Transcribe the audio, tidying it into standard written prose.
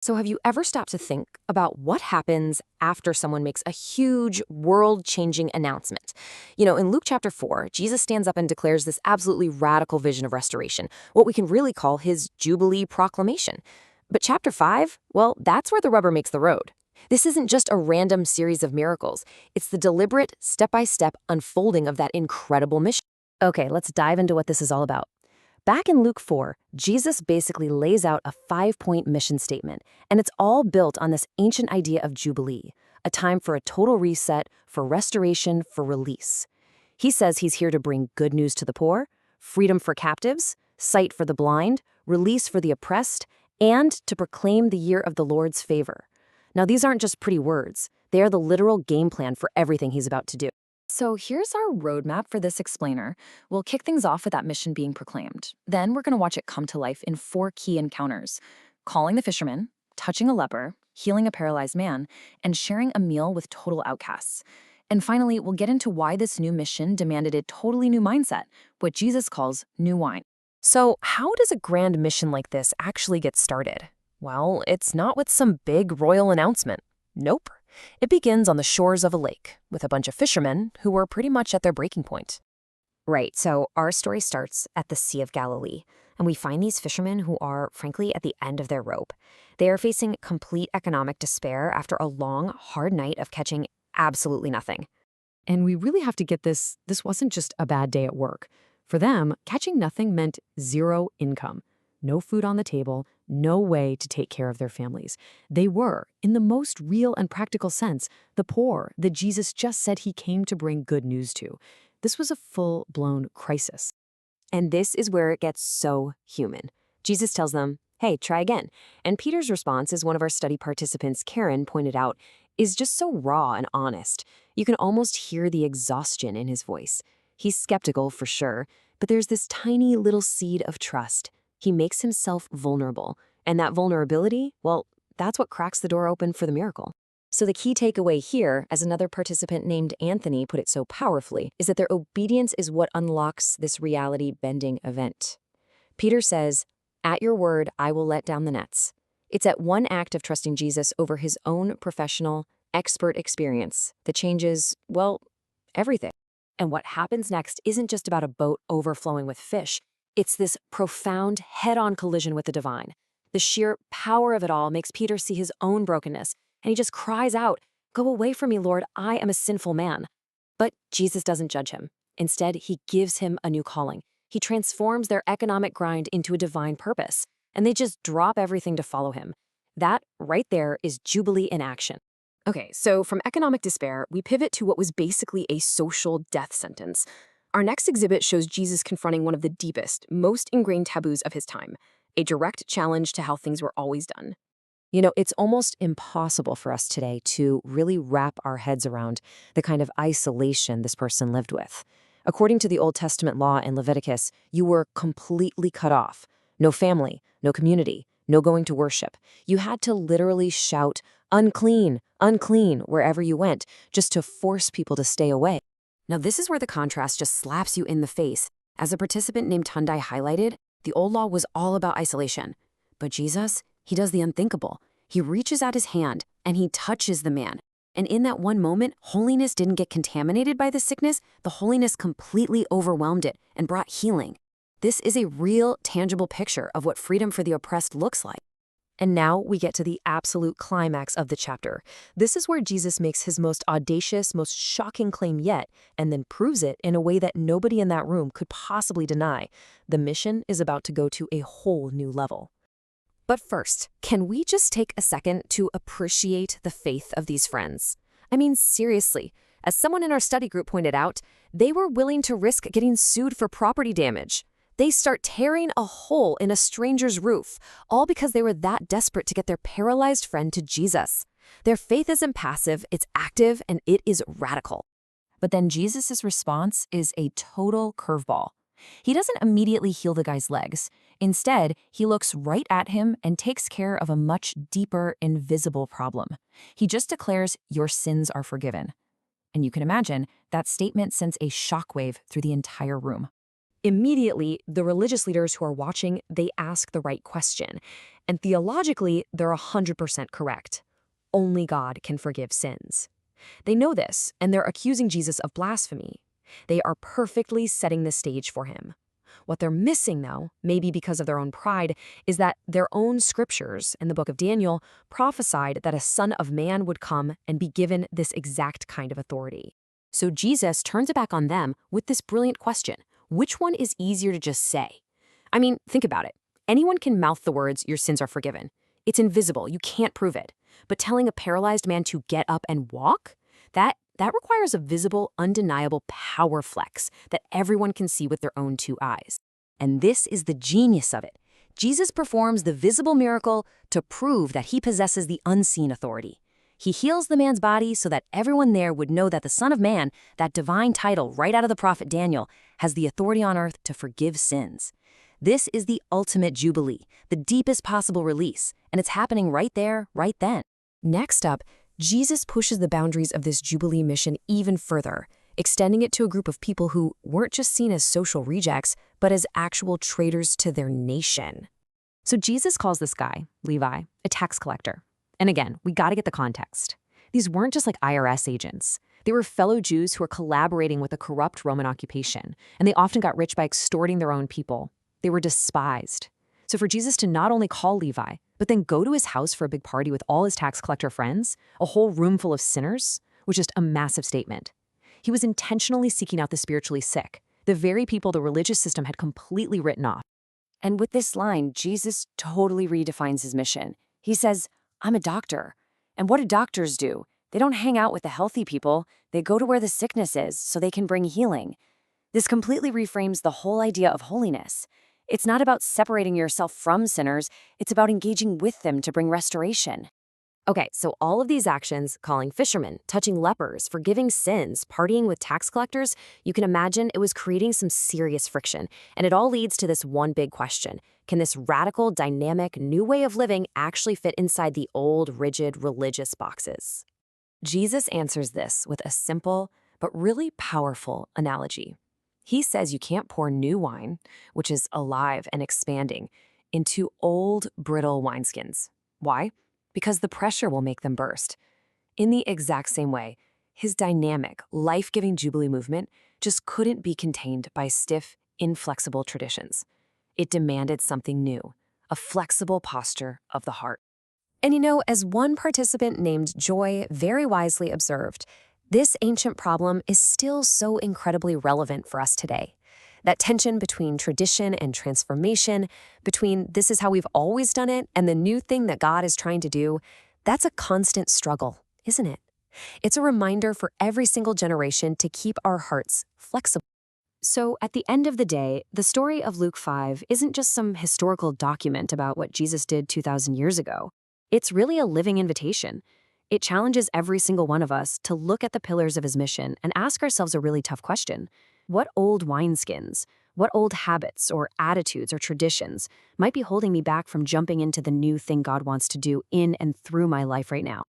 So have you ever stopped to think about what happens after someone makes a huge world-changing announcement? In Luke chapter 4, Jesus stands up and declares this absolutely radical vision of restoration, what we can really call his Jubilee proclamation. But chapter 5, well, that's where the rubber makes the road. This isn't just a random series of miracles. It's the deliberate, step-by-step unfolding of that incredible mission. Okay, let's dive into what this is all about. Back in Luke 4, Jesus basically lays out a 5-point mission statement, and it's all built on this ancient idea of Jubilee, a time for a total reset, for restoration, for release. He says he's here to bring good news to the poor, freedom for captives, sight for the blind, release for the oppressed, and to proclaim the year of the Lord's favor. Now, these aren't just pretty words. They are the literal game plan for everything he's about to do. So here's our roadmap for this explainer. We'll kick things off with that mission being proclaimed. Then we're going to watch it come to life in 4 key encounters: calling the fisherman, touching a leper, healing a paralyzed man, and sharing a meal with total outcasts. And finally, we'll get into why this new mission demanded a totally new mindset, what Jesus calls new wine. So how does a grand mission like this actually get started? Well, it's not with some big royal announcement. Nope. It begins on the shores of a lake, with a bunch of fishermen who were pretty much at their breaking point. Right, so our story starts at the Sea of Galilee, and we find these fishermen who are, frankly, at the end of their rope. They are facing complete economic despair after a long, hard night of catching absolutely nothing. And we really have to get this wasn't just a bad day at work. For them, catching nothing meant 0 income. No food on the table, no way to take care of their families. They were, in the most real and practical sense, the poor that Jesus just said he came to bring good news to. This was a full-blown crisis. And this is where it gets so human. Jesus tells them, hey, try again. And Peter's response, as one of our study participants, Karen, pointed out, is just so raw and honest. You can almost hear the exhaustion in his voice. He's skeptical for sure, but there's this tiny little seed of trust. He makes himself vulnerable, and that vulnerability, well, that's what cracks the door open for the miracle. So the key takeaway here, as another participant named Anthony put it so powerfully, is that their obedience is what unlocks this reality-bending event. Peter says, "At your word, I will let down the nets." It's at one act of trusting Jesus over his own professional, expert experience that changes, well, everything. And what happens next isn't just about a boat overflowing with fish. It's this profound head-on collision with the divine. The sheer power of it all makes Peter see his own brokenness, and he just cries out, "Go away from me, Lord, I am a sinful man." But Jesus doesn't judge him. Instead, he gives him a new calling. He transforms their economic grind into a divine purpose, and they just drop everything to follow him. That, right there, is Jubilee in action. Okay, so from economic despair, we pivot to what was basically a social death sentence. Our next exhibit shows Jesus confronting one of the deepest, most ingrained taboos of his time, a direct challenge to how things were always done. It's almost impossible for us today to really wrap our heads around the kind of isolation this person lived with. According to the Old Testament law in Leviticus, you were completely cut off. No family, no community, no going to worship. You had to literally shout, "Unclean, unclean," wherever you went, just to force people to stay away. Now, this is where the contrast just slaps you in the face. As a participant named Hyundai highlighted, the old law was all about isolation. But Jesus, he does the unthinkable. He reaches out his hand, and he touches the man. And in that one moment, holiness didn't get contaminated by the sickness. The holiness completely overwhelmed it and brought healing. This is a real, tangible picture of what freedom for the oppressed looks like. And now we get to the absolute climax of the chapter. This is where Jesus makes his most audacious, most shocking claim yet, and then proves it in a way that nobody in that room could possibly deny. The mission is about to go to a whole new level. But first, can we just take a second to appreciate the faith of these friends? I mean, seriously, as someone in our study group pointed out, they were willing to risk getting sued for property damage. They start tearing a hole in a stranger's roof, all because they were that desperate to get their paralyzed friend to Jesus. Their faith isn't passive, it's active, and it is radical. But then Jesus' response is a total curveball. He doesn't immediately heal the guy's legs. Instead, he looks right at him and takes care of a much deeper, invisible problem. He just declares, "Your sins are forgiven." And you can imagine, that statement sends a shockwave through the entire room. Immediately, the religious leaders who are watching, they ask the right question. And theologically, they're 100% correct. Only God can forgive sins. They know this, and they're accusing Jesus of blasphemy. They are perfectly setting the stage for him. What they're missing, though, maybe because of their own pride, is that their own scriptures in the book of Daniel prophesied that a son of man would come and be given this exact kind of authority. So Jesus turns it back on them with this brilliant question. Which one is easier to just say? I mean, think about it. Anyone can mouth the words, "Your sins are forgiven." It's invisible, you can't prove it. But telling a paralyzed man to get up and walk? That requires a visible, undeniable power flex that everyone can see with their own two eyes. And this is the genius of it. Jesus performs the visible miracle to prove that he possesses the unseen authority. He heals the man's body so that everyone there would know that the Son of Man, that divine title right out of the prophet Daniel, has the authority on earth to forgive sins. This is the ultimate Jubilee, the deepest possible release, and it's happening right there, right then. Next up, Jesus pushes the boundaries of this Jubilee mission even further, extending it to a group of people who weren't just seen as social rejects, but as actual traitors to their nation. So Jesus calls this guy, Levi, a tax collector. And again, we got to get the context. These weren't just like IRS agents. They were fellow Jews who were collaborating with a corrupt Roman occupation, and they often got rich by extorting their own people. They were despised. So for Jesus to not only call Levi, but then go to his house for a big party with all his tax collector friends, a whole room full of sinners, was just a massive statement. He was intentionally seeking out the spiritually sick, the very people the religious system had completely written off. And with this line, Jesus totally redefines his mission. He says, "I'm a doctor." And what do doctors do? They don't hang out with the healthy people. They go to where the sickness is so they can bring healing. This completely reframes the whole idea of holiness. It's not about separating yourself from sinners. It's about engaging with them to bring restoration. Okay, so all of these actions, calling fishermen, touching lepers, forgiving sins, partying with tax collectors, you can imagine it was creating some serious friction. And it all leads to this one big question. Can this radical, dynamic, new way of living actually fit inside the old, rigid, religious boxes? Jesus answers this with a simple but really powerful analogy. He says you can't pour new wine, which is alive and expanding, into old, brittle wineskins. Why? Because the pressure will make them burst. In the exact same way, his dynamic, life-giving Jubilee movement just couldn't be contained by stiff, inflexible traditions. It demanded something new, a flexible posture of the heart. And you know, as one participant named Joy very wisely observed, this ancient problem is still so incredibly relevant for us today. That tension between tradition and transformation, between this is how we've always done it and the new thing that God is trying to do, that's a constant struggle, isn't it? It's a reminder for every single generation to keep our hearts flexible. So at the end of the day, the story of Luke 5 isn't just some historical document about what Jesus did 2,000 years ago. It's really a living invitation. It challenges every single one of us to look at the pillars of his mission and ask ourselves a really tough question. What old wineskins, what old habits or attitudes or traditions might be holding me back from jumping into the new thing God wants to do in and through my life right now?